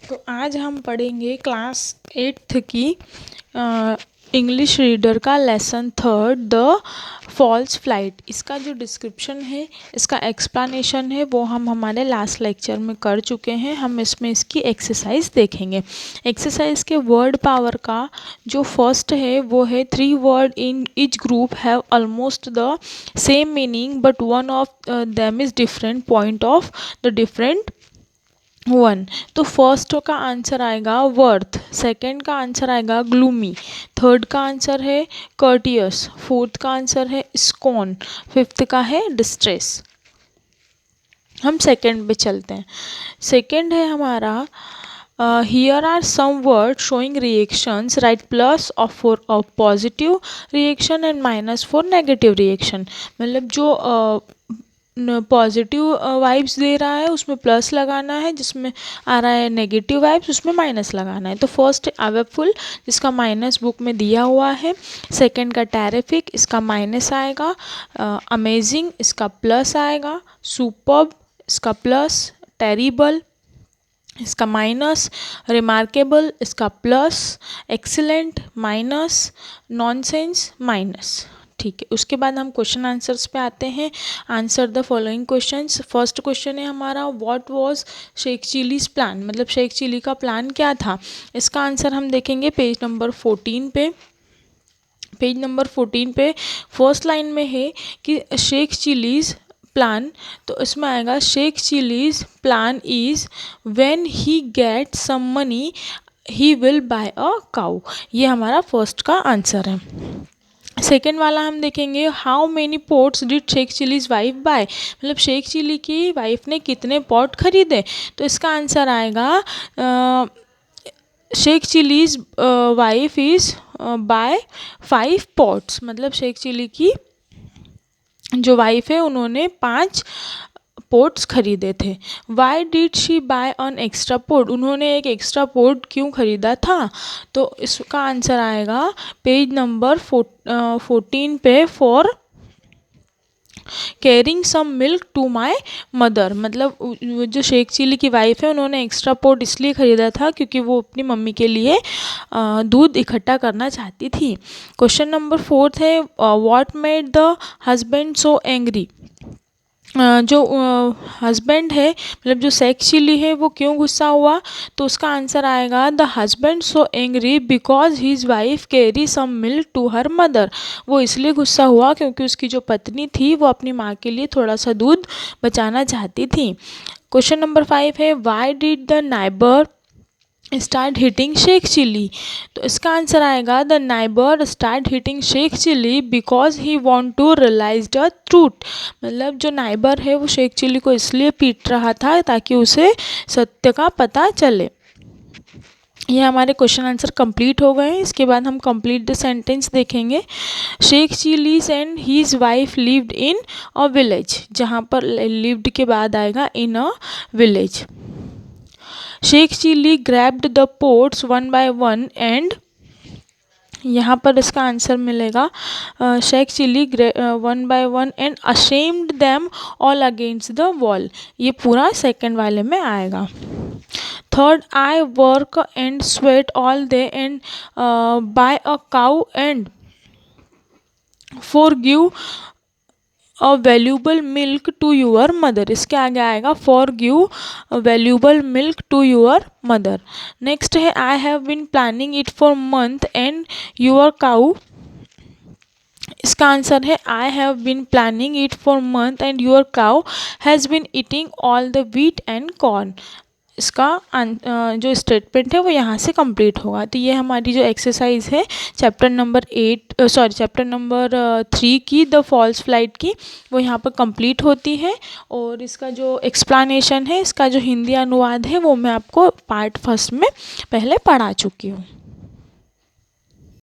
तो आज हम पढ़ेंगे क्लास 8th की इंग्लिश रीडर का लेसन 3 द फॉल्स फ्लाइट। इसका जो डिस्क्रिप्शन है, इसका एक्सप्लेनेशन है, वो हम हमारे लास्ट लेक्चर में कर चुके हैं। हम इसमें इसकी एक्सरसाइज देखेंगे। एक्सरसाइज के वर्ड पावर का जो फर्स्ट है वो है 3 word in each group have almost the same meaning but one of them is different point of the different one. तो फर्स्ट का आंसर आएगा वर्थ, सेकंड का आंसर आएगा ग्लूमी, थर्ड का आंसर है कर्टियस, फोर्थ का आंसर है स्कॉन, fifth का है डिस्ट्रेस। हम सेकंड पे चलते हैं। सेकंड है हमारा here are some word showing reactions, right plus for positive reaction and minus for negative reaction. मतलब जो पॉजिटिव वाइब्स दे रहा है उसमें प्लस लगाना है, जिसमें आ रहा है नेगेटिव वाइब्स उसमें माइनस लगाना है। तो फर्स्ट अवेयरफुल, जिसका माइनस बुक में दिया हुआ है। सेकंड का टेरिफिक, इसका माइनस आएगा। अमेजिंग, इसका प्लस आएगा। सुपर्ब, इसका प्लस। टेरिबल, इसका माइनस। रिमार्केबल, इसका plus. Excellent minus. Nonsense minus. ठीक है, उसके बाद हम क्वेश्चन आंसर्स पे आते हैं। Answer the following questions. First question है हमारा what was Sheikh Chilli's plan, मतलब शेख चिली का प्लान क्या था। इसका आंसर हम देखेंगे पेज नंबर 14 पे। पेज नंबर 14 पे फर्स्ट लाइन में है कि शेख चिलीज प्लान, तो इसमें आएगा Sheikh Chilli's plan is when he get some money he will buy a cow. ये हमारा फर्स्ट का आंसर है। सेकेंड वाला हम देखेंगे how many pots did Sheikh Chilli's wife buy, मतलब शेख चिली की वाइफ ने कितने पॉट खरीदे। तो इसका आंसर आएगा Sheikh Chilli's wife is buy 5 pots, मतलब शेख चिली की जो वाइफ है उन्होंने 5 पोर्ट्स खरीदे थे। Why did she buy an extra pot, उन्होंने एक एक्स्ट्रा पोर्ट क्यों खरीदा था। तो इसका आंसर आएगा पेज नंबर 14 पे for carrying some milk to my mother. मतलब जो शेख चिली की वाइफ है उन्होंने एक्स्ट्रा पोर्ट इसलिए ख़रीदा था क्योंकि वो अपनी मम्मी के लिए दूध इकट्ठा करना चाहती थी। क्वेश्चन नंबर 4 है what made the husband so angry. जो हस्बैंड है, मतलब जो शेख चिली है, वो क्यों गुस्सा हुआ। तो उसका आंसर आएगा the husband so angry because his wife carry some milk to her mother. वो इसलिए गुस्सा हुआ क्योंकि उसकी जो पत्नी थी वो अपनी माँ के लिए थोड़ा सा दूध बचाना चाहती थी। क्वेश्चन नंबर 5 है why did the neighbour start hitting Sheikh Chilli. तो इसका आंसर आएगा the neighbour start hitting Sheikh Chilli because he want to realise the truth. मतलब जो नाइबर है वो शेख चिली को इसलिए पीट रहा था ताकि उसे सत्य का पता चले। ये हमारे क्वेश्चन आंसर कंप्लीट हो गए हैं। इसके बाद हम कंप्लीट द सेंटेंस देखेंगे। Sheikh Chilli's and his wife lived in a village, जहाँ पर लिव्ड के बाद आएगा in a village. Sheikh Chilli grabbed the pots one by one and, यहाँ पर इसका आंसर मिलेगा Sheikh Chilli one by one and ashamed them all against the wall. ये पूरा सेकंड वाले में आएगा। Third I work and sweat all day and buy a cow and for give a valuable milk to your mother. इसके आगे आएगा for give valuable milk to your mother. Next है I have been planning it for month and your cow. इसका answer है I have been planning it for month and your cow has been eating all the wheat and corn. इसका जो statement है वो यहाँ से complete होगा। तो ये हमारी जो एक्सरसाइज है चैप्टर नंबर 3 की द फॉल्स फ्लाइट की, वो यहाँ पर कंप्लीट होती है। और इसका जो एक्सप्लेनेशन है, इसका जो हिंदी अनुवाद है वो मैं आपको पार्ट फर्स्ट में पहले पढ़ा चुकी हूँ।